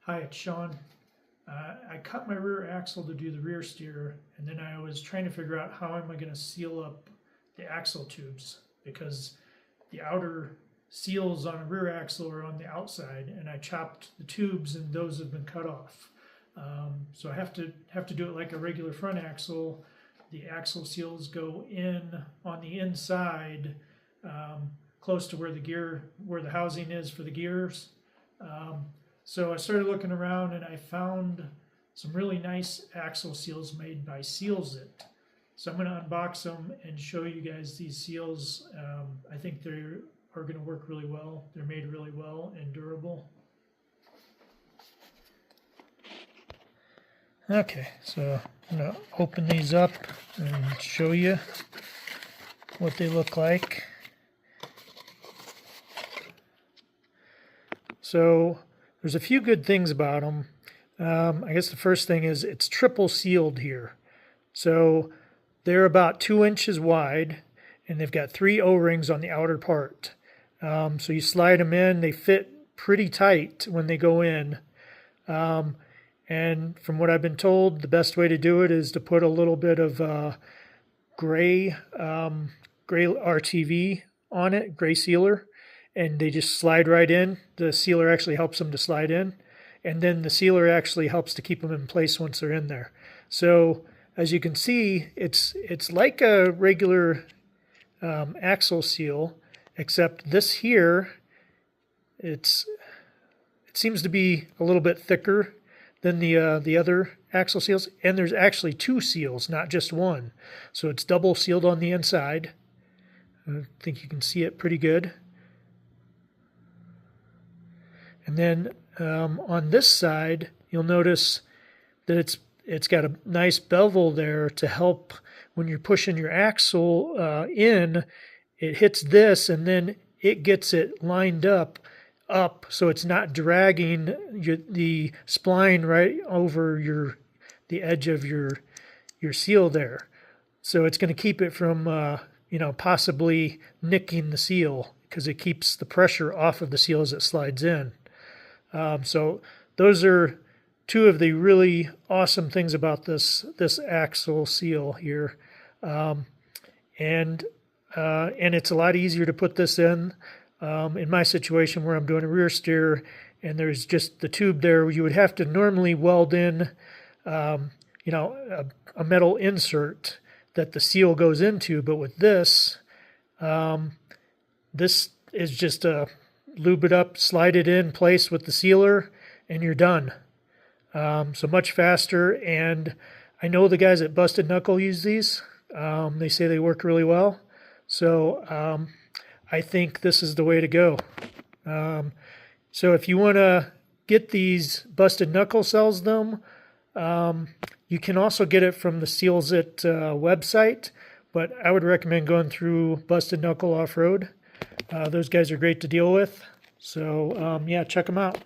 Hi, it's Sean. I cut my rear axle to do the rear steer, and then I was trying to figure out how am I going to seal up the axle tubes, because the outer seals on a rear axle are on the outside, and I chopped the tubes and those have been cut off. So I have to do it like a regular front axle. The axle seals go in on the inside, close to where the housing is for the gears. So I started looking around and I found some really nice axle seals made by Seals It. So I'm going to unbox them and show you guys these seals. I think they are going to work really well. They're made really well and durable. Okay, so I'm going to open these up and show you what they look like. So there's a few good things about them. I guess the first thing is it's triple sealed here. So they're about 2 inches wide, and they've got 3 O-rings on the outer part. So you slide them in, they fit pretty tight when they go in. And from what I've been told, the best way to do it is to put a little bit of gray RTV on it, gray sealer, and they just slide right in. The sealer actually helps them to slide in, and then the sealer actually helps to keep them in place once they're in there. So as you can see, it's like a regular axle seal, except this here, it seems to be a little bit thicker than the other axle seals, and there's actually 2 seals, not just one. So it's double sealed on the inside. I think you can see it pretty good. And then on this side, you'll notice that it's got a nice bevel there to help when you're pushing your axle in. It hits this, and then it gets it lined up, so it's not dragging the spline right over the edge of your seal there. So it's going to keep it from possibly nicking the seal, because it keeps the pressure off of the seal as it slides in. So those are 2 of the really awesome things about this axle seal here, and it's a lot easier to put this in my situation where I'm doing a rear steer and there's just the tube there. You would have to normally weld in a metal insert that the seal goes into, but with this this is just a lube it up, slide it in place with the sealer, and you're done. So much faster, and I know the guys at Busted Knuckle use these. They say they work really well. So I think this is the way to go. So if you want to get these, Busted Knuckle sells them. You can also get it from the Seals It website, but I would recommend going through Busted Knuckle Off-Road. Those guys are great to deal with. So yeah, check them out.